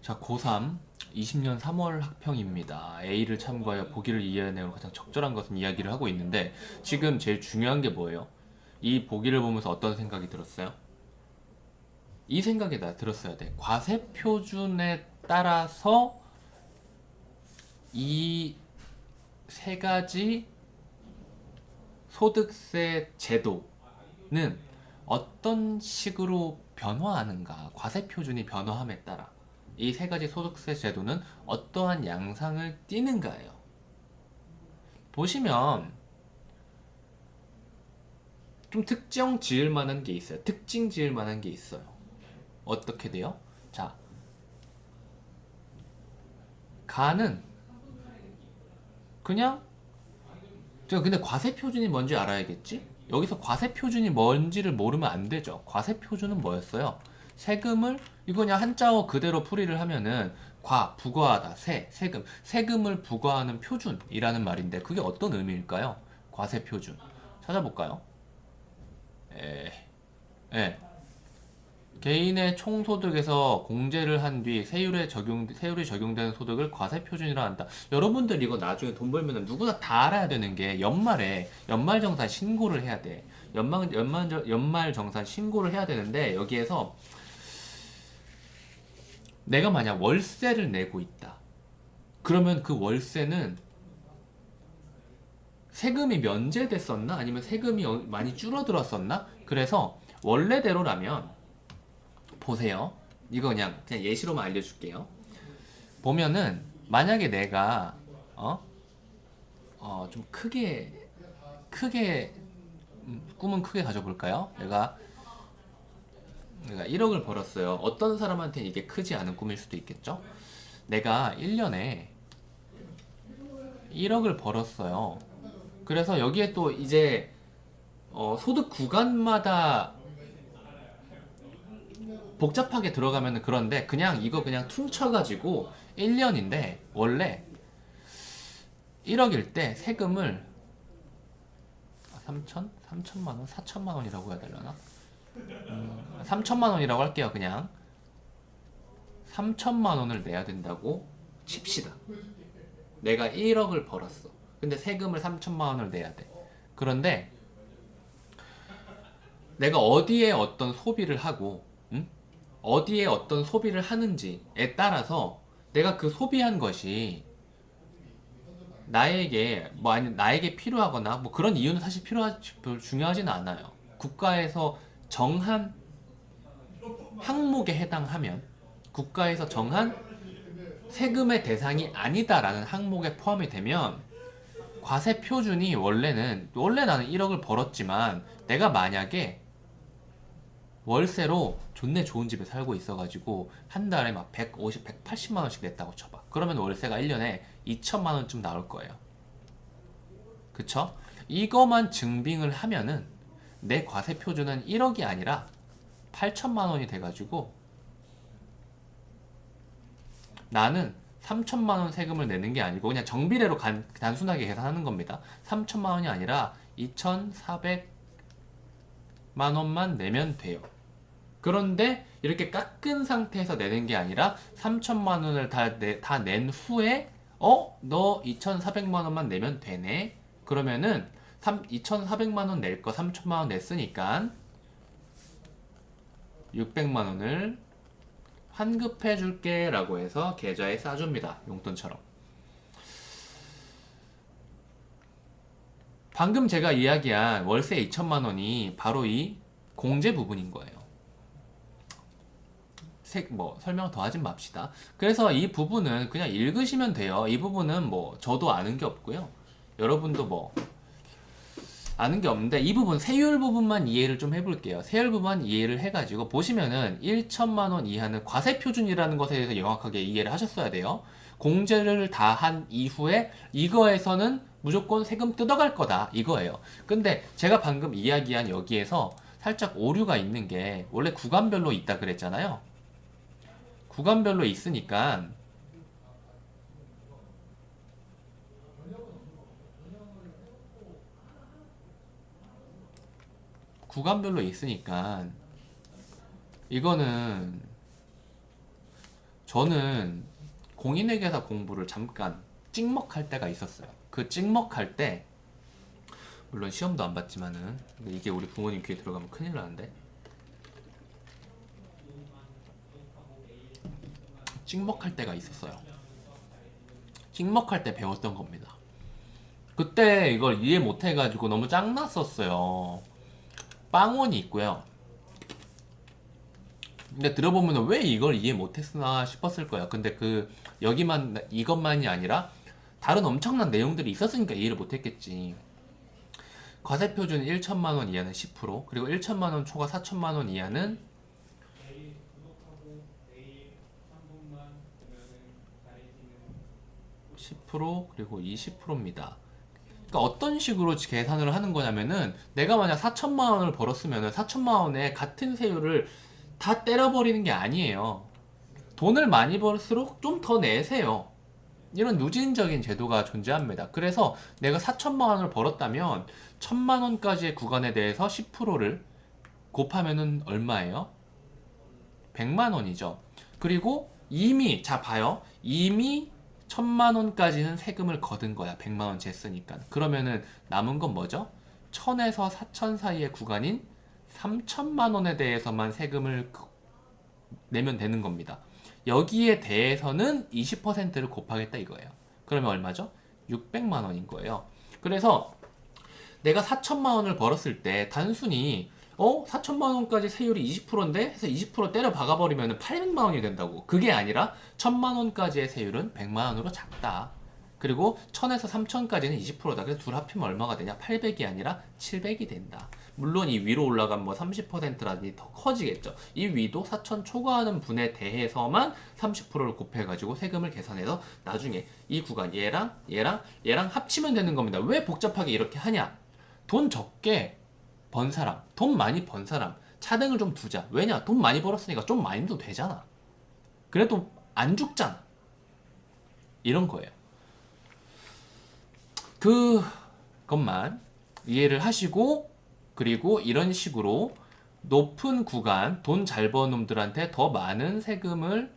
자, 고3 20년 3월 학평입니다. A를 참고하여 보기를 이해하는 내용으로 가장 적절한 것은 이야기를 하고 있는데 지금 제일 중요한 게 뭐예요? 이 보기를 보면서 어떤 생각이 들었어요? 이 생각이 나 들었어야 돼. 과세 표준에 따라서 이 세 가지 소득세 제도는 어떤 식으로 변화하는가? 과세 표준이 변화함에 따라 이 세 가지 소득세 제도는 어떠한 양상을 띠는가예요. 보시면 좀 특정 지을 만한 게 있어요. 특징 지을 만한 게 있어요. 어떻게 돼요? 자, 가는 그냥 제가 근데 과세 표준이 뭔지 알아야겠지? 여기서 과세 표준이 뭔지를 모르면 안 되죠. 과세 표준은 뭐였어요? 세금을 이거 그냥 한자어 그대로 풀이를 하면은 부과하다, 세금을 부과하는 표준이라는 말인데 그게 어떤 의미일까요? 과세 표준 찾아볼까요? 에, 예. 개인의 총소득에서 공제를 한 뒤 세율이 적용되는 소득을 과세표준이라 한다. 여러분들 이거 나중에 돈 벌면 누구나 다 알아야 되는 게 연말에 연말정산 신고를 해야 돼. 연말정산 신고를 해야 되는데 여기에서 내가 만약 월세를 내고 있다. 그러면 그 월세는 세금이 면제됐었나? 아니면 세금이 많이 줄어들었었나? 그래서 원래대로라면 보세요. 이거 그냥 예시로만 알려줄게요. 보면은 만약에 내가 좀 크게 꿈은 크게 가져볼까요? 내가 1억을 벌었어요. 어떤 사람한테는 이게 크지 않은 꿈일 수도 있겠죠? 내가 1년에 1억을 벌었어요. 그래서 여기에 또 이제 소득 구간마다 복잡하게 들어가면 그런데 그냥 이거 그냥 퉁쳐가지고 1년인데 원래 1억일 때 세금을 3천만 원? 4천만 원이라고 해야 되려나? 3천만 원이라고 할게요. 그냥 3천만 원을 내야 된다고 칩시다. 내가 1억을 벌었어. 근데 세금을 3천만 원을 내야 돼. 그런데 내가 어디에 어떤 소비를 하고 어디에 어떤 소비를 하는지에 따라서 내가 그 소비한 것이 나에게 필요하거나 뭐 그런 이유는 사실 별로 중요하지는 않아요. 국가에서 정한 항목에 해당하면 국가에서 정한 세금의 대상이 아니다라는 항목에 포함이 되면 과세 표준이 원래 나는 1억을 벌었지만 내가 만약에 월세로 존내 좋은 집에 살고 있어가지고 한 달에 막 150, 180만 원씩 냈다고 쳐봐. 그러면 월세가 1년에 2천만 원쯤 나올 거예요. 그쵸? 이거만 증빙을 하면은 내 과세 표준은 1억이 아니라 8천만 원이 돼가지고 나는 3천만 원 세금을 내는 게 아니고 그냥 정비례로 단순하게 계산하는 겁니다. 3천만 원이 아니라 2,400만 원만 내면 돼요. 그런데 이렇게 깎은 상태에서 내는 게 아니라 3천만 원을 다 낸 후에 너 2,400만 원만 내면 되네. 그러면은 2,400만 원 낼 거 3천만 원 냈으니까 600만 원을 환급해 줄게 라고 해서 계좌에 싸줍니다. 용돈처럼. 방금 제가 이야기한 월세 2천만 원이 바로 이 공제 부분인 거예요. 설명 더 하진 맙시다. 그래서 이 부분은 그냥 읽으시면 돼요. 이 부분은 뭐 저도 아는 게 없고요. 여러분도 뭐 아는 게 없는데 이 부분 세율 부분만 이해를 좀 해볼게요. 세율 부분만 이해를 해가지고 보시면은 1천만 원 이하는 과세 표준이라는 것에 대해서 명확하게 이해를 하셨어야 돼요. 공제를 다 한 이후에 이거에서는 무조건 세금 뜯어갈 거다 이거예요. 근데 제가 방금 이야기한 여기에서 살짝 오류가 있는 게 원래 구간별로 있다 그랬잖아요. 구간별로 있으니까 이거는 저는 공인회계사 공부를 잠깐 찍먹할 때가 있었어요. 그 찍먹할 때 물론 시험도 안 봤지만은 근데 이게 우리 부모님 귀에 들어가면 큰일 나는데 찍먹할 때가 있었어요. 찍먹할 때 배웠던 겁니다. 그때 이걸 이해 못 해가지고 너무 짱났었어요. 빵원이 있고요. 근데 들어보면 왜 이걸 이해 못했으나 싶었을 거야. 근데 그 여기만 이것만이 아니라 다른 엄청난 내용들이 있었으니까 이해를 못했겠지. 과세표준 1천만 원 이하는 10%, 그리고 1천만 원 초과 4천만 원 이하는 10%, 그리고 20%입니다. 그러니까 어떤 식으로 계산을 하는 거냐면은 내가 만약 4천만 원을 벌었으면은 4천만 원에 같은 세율을 다 때려버리는 게 아니에요. 돈을 많이 벌수록 좀 더 내세요. 이런 누진적인 제도가 존재합니다. 그래서 내가 4천만 원을 벌었다면 1천만 원까지의 구간에 대해서 10%를 곱하면은 얼마예요? 100만 원이죠. 그리고 이미 자 봐요. 이미 1천만 원까지는 세금을 거둔 거야. 100만 원 쟀으니까. 그러면은 남은 건 뭐죠? 1000에서 4000 사이의 구간인 3천만 원에 대해서만 세금을 내면 되는 겁니다. 여기에 대해서는 20%를 곱하겠다 이거예요. 그러면 얼마죠? 600만 원인 거예요. 그래서 내가 4천만 원을 벌었을 때 단순히 4천만 원까지 세율이 20%인데 해서 20% 때려 박아버리면 800만 원이 된다고. 그게 아니라 1천만 원까지의 세율은 100만 원으로 작다. 그리고 1000에서 3000까지는 20%다. 그래서 둘 합치면 얼마가 되냐? 800이 아니라 700이 된다. 물론 이 위로 올라가면 뭐 30%라든지 더 커지겠죠. 이 위도 4천 초과하는 분에 대해서만 30%를 곱해가지고 세금을 계산해서 나중에 이 구간 얘랑 합치면 되는 겁니다. 왜 복잡하게 이렇게 하냐? 돈 적게 번 사람, 돈 많이 번 사람, 차등을 좀 두자. 왜냐? 돈 많이 벌었으니까 좀 많이 도 되잖아. 그래도 안 죽잖아. 이런 거예요. 그것만 이해를 하시고, 그리고 이런 식으로 높은 구간, 돈 잘 버는 놈들한테 더 많은 세금을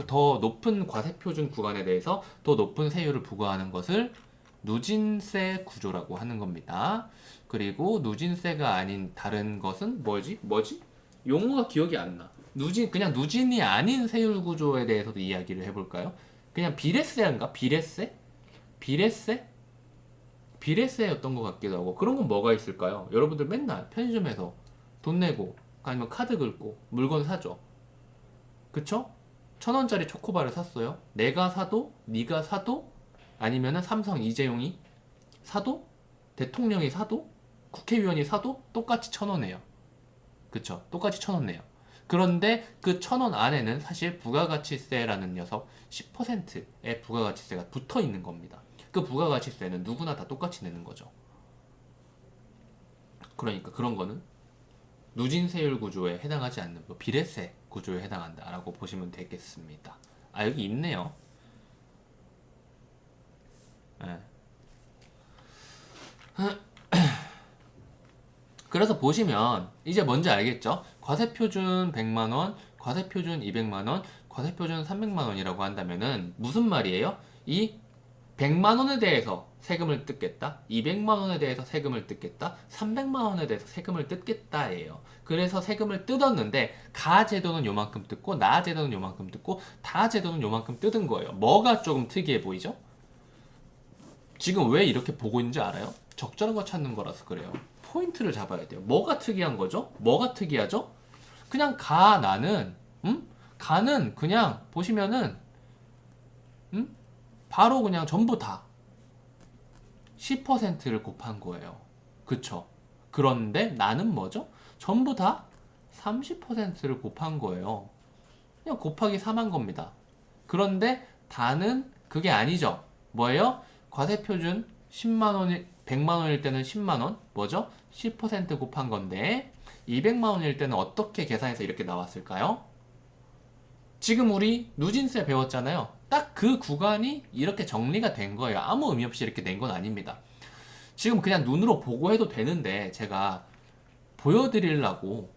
더 높은 과세표준 구간에 대해서 더 높은 세율을 부과하는 것을 누진세 구조라고 하는 겁니다. 그리고 누진세가 아닌 다른 것은 뭐지? 용어가 기억이 안 나. 그냥 누진이 아닌 세율 구조에 대해서도 이야기를 해볼까요? 그냥 비례세인가? 비례세? 비례세? 비례세였던 것 같기도 하고. 그런 건 뭐가 있을까요? 여러분들 맨날 편의점에서 돈 내고 아니면 카드 긁고 물건 사죠. 그쵸? 1,000원짜리 초코바를 샀어요. 내가 사도, 네가 사도, 아니면은 삼성 이재용이 사도, 대통령이 사도, 국회의원이 사도 똑같이 1,000원이에요. 그쵸? 똑같이 1,000원 내요. 그런데 그 1,000원 안에는 사실 부가가치세라는 녀석 10%의 부가가치세가 붙어 있는 겁니다. 그 부가가치세는 누구나 다 똑같이 내는 거죠. 그러니까 그런 거는 누진세율 구조에 해당하지 않는 비례세 구조에 해당한다라고 보시면 되겠습니다. 아, 여기 있네요. 네. 그래서 보시면 이제 뭔지 알겠죠? 과세표준 100만원, 과세표준 200만원, 과세표준 300만원이라고 한다면은 무슨 말이에요? 이 100만원에 대해서 세금을 뜯겠다, 200만원에 대해서 세금을 뜯겠다, 300만원에 대해서 세금을 뜯겠다예요. 그래서 세금을 뜯었는데 가 제도는 요만큼 뜯고 나 제도는 요만큼 뜯고 다 제도는 요만큼 뜯은 거예요. 뭐가 조금 특이해 보이죠? 지금 왜 이렇게 보고 있는지 알아요? 적절한 거 찾는 거라서 그래요. 포인트를 잡아야 돼요. 뭐가 특이한 거죠? 뭐가 특이하죠? 그냥 나는 가는 그냥 보시면은 바로 그냥 전부 다 10%를 곱한 거예요. 그쵸? 그런데 나는 뭐죠? 전부 다 30%를 곱한 거예요. 그냥 곱하기 4만 겁니다. 그런데 다는 그게 아니죠. 뭐예요? 과세표준 10만원, 100만원일 때는 10만원, 뭐죠? 10% 곱한 건데 200만원일 때는 어떻게 계산해서 이렇게 나왔을까요? 지금 우리 누진세 배웠잖아요. 딱 그 구간이 이렇게 정리가 된 거예요. 아무 의미 없이 이렇게 낸 건 아닙니다. 지금 그냥 눈으로 보고 해도 되는데 제가 보여드리려고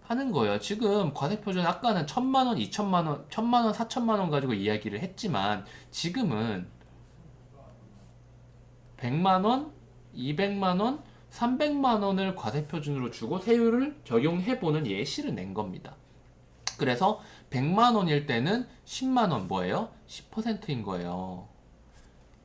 하는 거예요. 지금 과세표준 아까는 1,000만 원, 2,000만 원, 1,000만 원, 4,000만 원 가지고 이야기를 했지만 지금은 100만 원, 200만 원, 300만 원을 과세표준으로 주고 세율을 적용해보는 예시를 낸 겁니다. 그래서 100만 원일 때는 10만 원 뭐예요? 10%인 거예요.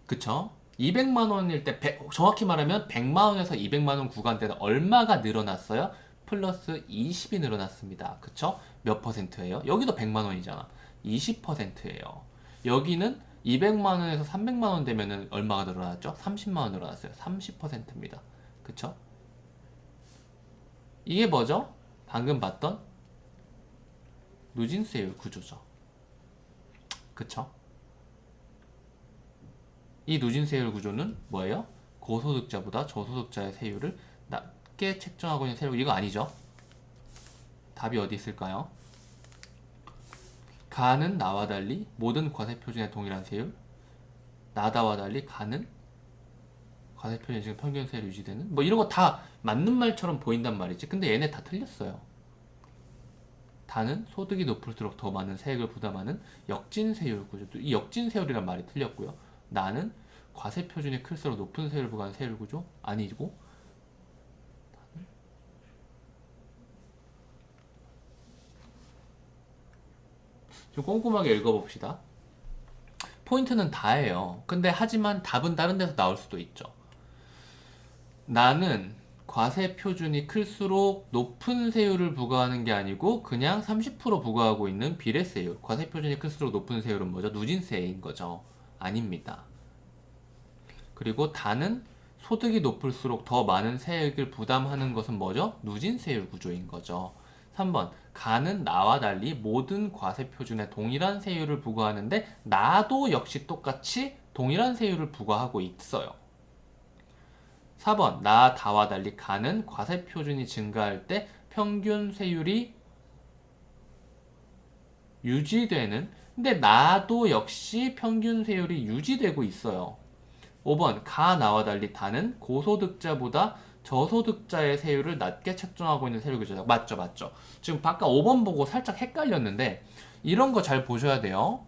그쵸? 200만 원일 때 정확히 말하면 100만 원에서 200만 원 구간대는 얼마가 늘어났어요? 플러스 20이 늘어났습니다. 그쵸? 몇 퍼센트예요? 여기도 100만 원이잖아. 20%예요. 여기는 200만 원에서 300만 원 되면은 얼마가 늘어났죠? 30만 원 늘어났어요. 30%입니다. 그쵸? 이게 뭐죠? 방금 봤던 누진세율 구조죠. 그쵸? 이 누진세율 구조는 뭐예요? 고소득자보다 저소득자의 세율을 낮게 책정하고 있는 세율. 이거 아니죠? 답이 어디 있을까요? 가는 나와 달리 모든 과세표준의 동일한 세율, 나다와 달리 가는 과세표준 지금 평균 세율 유지되는 뭐 이런 거 다 맞는 말처럼 보인단 말이지. 근데 얘네 다 틀렸어요. 다는 소득이 높을수록 더 많은 세액을 부담하는 역진세율 구조. 이 역진세율이란 말이 틀렸고요. 나는 과세표준이 클수록 높은 세율을 부과하는 세율 구조 아니고 좀 꼼꼼하게 읽어봅시다. 포인트는 다예요. 근데 하지만 답은 다른 데서 나올 수도 있죠. 나는 과세 표준이 클수록 높은 세율을 부과하는 게 아니고 그냥 30% 부과하고 있는 비례세율. 과세 표준이 클수록 높은 세율은 뭐죠? 누진세인 거죠. 아닙니다. 그리고 다는 소득이 높을수록 더 많은 세액을 부담하는 것은 뭐죠? 누진세율 구조인 거죠. 3번 가는 나와 달리 모든 과세 표준에 동일한 세율을 부과하는데 나도 역시 똑같이 동일한 세율을 부과하고 있어요. 4번 나 다와 달리 가는 과세 표준이 증가할 때 평균 세율이 유지되는 근데 나도 역시 평균 세율이 유지되고 있어요. 5번 가 나와 달리 다는 고소득자보다 저소득자의 세율을 낮게 책정하고 있는 세율 구조다. 맞죠, 맞죠. 지금 아까 5번 보고 살짝 헷갈렸는데 이런 거 잘 보셔야 돼요.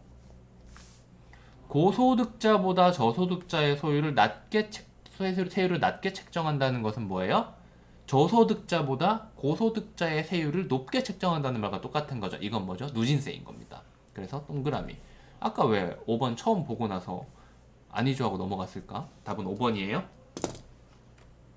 고소득자보다 저소득자의 세율을 낮게 책정한다는 것은 뭐예요? 저소득자보다 고소득자의 세율을 높게 책정한다는 말과 똑같은 거죠. 이건 뭐죠? 누진세인 겁니다. 그래서 동그라미. 아까 왜 5번 처음 보고 나서 아니죠 하고 넘어갔을까? 답은 5번이에요.